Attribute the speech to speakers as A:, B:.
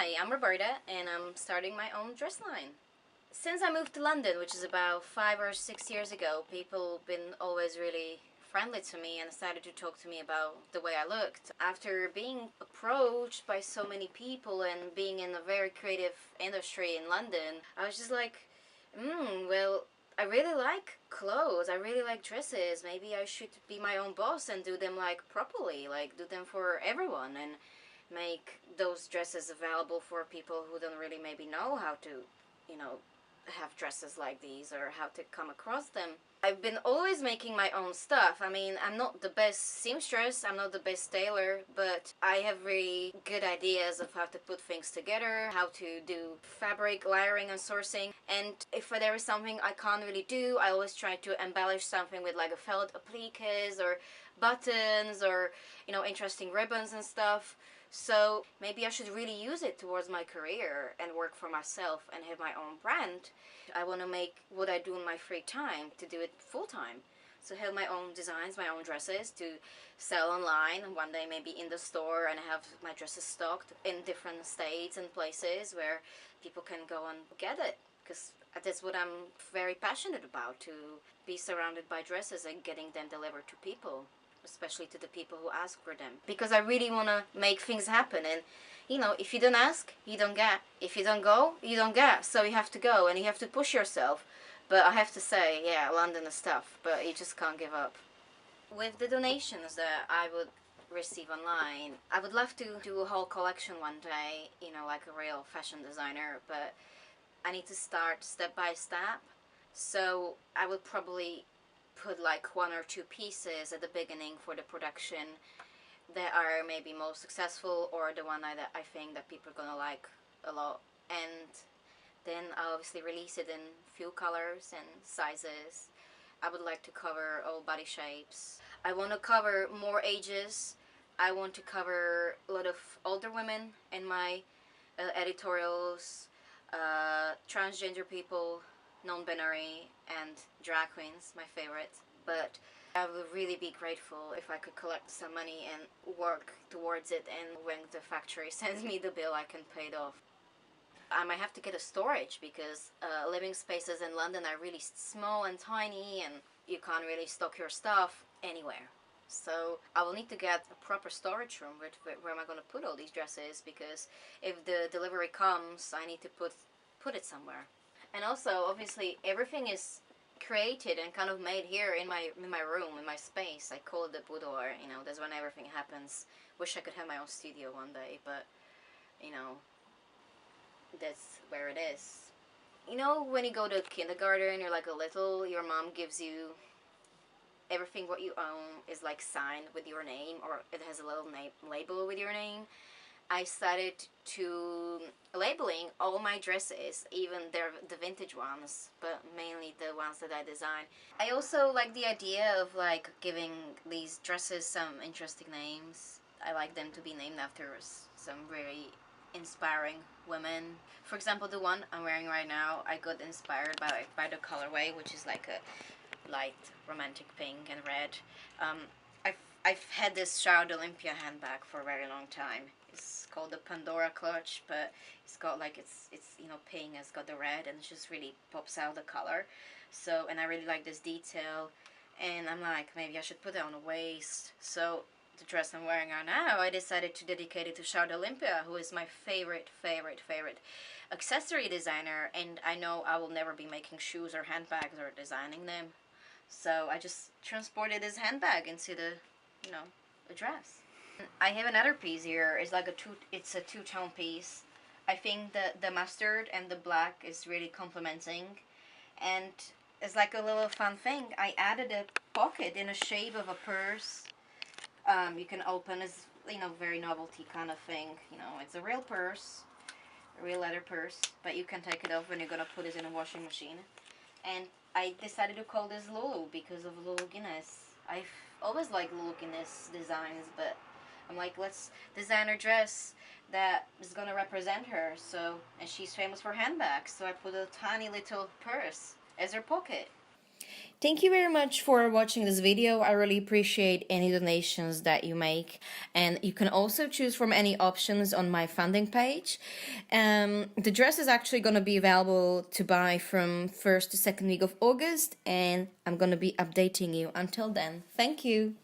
A: Hi, I'm Roberta and I'm starting my own dress line. Since I moved to London, which is about 5 or 6 years ago, people have been always really friendly to me and started to talk to me about the way I looked. After being approached by so many people and being in a very creative industry in London, I was just like, well, I really like clothes, I really like dresses. Maybe I should be my own boss and do them like properly, like do them for everyone and make those dresses available for people who don't really maybe know how to, you know, have dresses like these or how to come across them. I've been always making my own stuff. I mean, I'm not the best seamstress, I'm not the best tailor, but I have really good ideas of how to put things together, how to do fabric layering and sourcing. And if there is something I can't really do, I always try to embellish something with like a felt appliques or buttons or, interesting ribbons and stuff. So maybe I should really use it towards my career and work for myself and have my own brand. I want to make what I do in my free time to do it full time. So have my own designs, my own dresses to sell online, and one day maybe in the store, and have my dresses stocked in different states and places where people can go and get it. Because that's what I'm very passionate about, to be surrounded by dresses and getting them delivered to people, especially to the people who ask for them, because I really want to make things happen. And if you don't ask, you don't get. If you don't go, you don't get. So you have to go and you have to push yourself. But I have to say, yeah, London is tough, but you just can't give up. With the donations that I would receive online, I would love to do a whole collection one day, like a real fashion designer, but I need to start step by step. So I would probably put like one or two pieces at the beginning for the production that are maybe most successful, or the one that I think that people are gonna like a lot, and then I'll obviously release it in few colors and sizes. I would like to cover all body shapes. I want to cover more ages. I want to cover a lot of older women in my editorials, transgender people, non-binary, and drag queens, my favorite. But I would really be grateful if I could collect some money and work towards it, and when the factory sends me the bill, I can pay it off. I might have to get a storage because living spaces in London are really small and tiny, and you can't really stock your stuff anywhere. So I will need to get a proper storage room where am I going to put all these dresses, because if the delivery comes, I need to put it somewhere. And also, obviously, everything is created and kind of made here in my room, in my space. I call it the boudoir. That's when everything happens. Wish I could have my own studio one day, but that's where it is. When you go to kindergarten, you're like a little, your mom gives you everything what you own is like signed with your name, or it has a little label with your name. I started to labeling all my dresses, even the vintage ones, but mainly the ones that I design. I also like the idea of like giving these dresses some interesting names. I like them to be named after some very inspiring women. For example, the one I'm wearing right now, I got inspired by the colorway, which is like a light romantic pink and red. I've had this Child Olympia handbag for a very long time. It's called the Pandora clutch, but it's got like it's pink. It's got the red, and it just really pops out the color. So, and I really like this detail, and I'm like, maybe I should put it on a waist. So the dress I'm wearing right now, I decided to dedicate it to Child Olympia, who is my favorite accessory designer, and I know I will never be making shoes or handbags or designing them. So I just transported this handbag into the, a dress. I have another piece here. It's like it's a two-tone piece. I think the mustard and the black is really complementing, and it's like a little fun thing. I added a pocket in the shape of a purse. You can open, it's very novelty kind of thing. It's a real purse, a real leather purse, but you can take it off when you're gonna put it in a washing machine. And I decided to call this Lulu because of Lulu Guinness. I've always liked Lulu Guinness designs, but I'm like, let's design a dress that is gonna represent her. So, and she's famous for handbags, so I put a tiny little purse as her pocket. Thank you very much for watching this video. I really appreciate any donations that you make, and you can also choose from any options on my funding page. The dress is actually going to be available to buy from 1st to 2nd week of August, and I'm going to be updating you until then. Thank you.